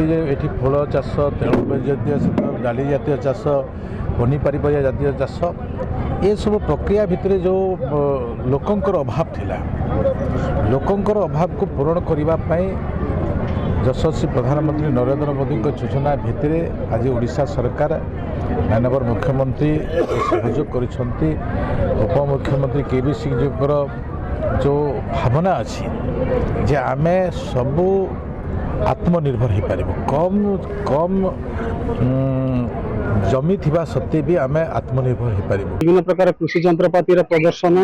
कली ये फूल चाष तैलबीज जातीय डाली जातीय चाष पनीपरिया जातीय चाष ये सब प्रक्रिया भितर जो लोकंकर अभाव थिला लोकंकर अभाव को पूरण करने यशस्वी प्रधानमंत्री नरेंद्र मोदी योजना भितर आज ओडिशा सरकार माननीय मुख्यमंत्री सहयोग करिसेंती उपमुख्यमंत्री केबी सिंह जीकर जो भावना अच्छी जे आमे सबू आत्मनिर्भर हो पार कम कम जमी थिबा सत्ते भी आमे आत्मनिर्भर हो पार। विभिन्न प्रकार कृषि जंत्रपाति प्रदर्शन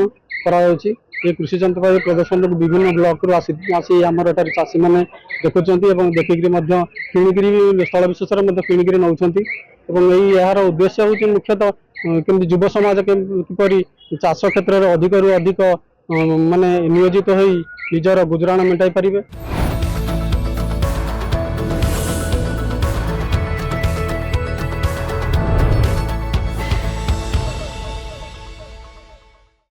कराई कृषि जंत्रपाति प्रदर्शन विभिन्न ब्लॉक रु आसी आमर एटार चाषी मैंने देखुं देखिक किणिक स्थल विशेष किणिक नौ यार उद्देश्य हूँ मुख्यतः केमती युव समाज किपरि चाष क्षेत्र में अधिक रु अधिक माने नियोजित हो निजर गुजराण मेटाई पारे।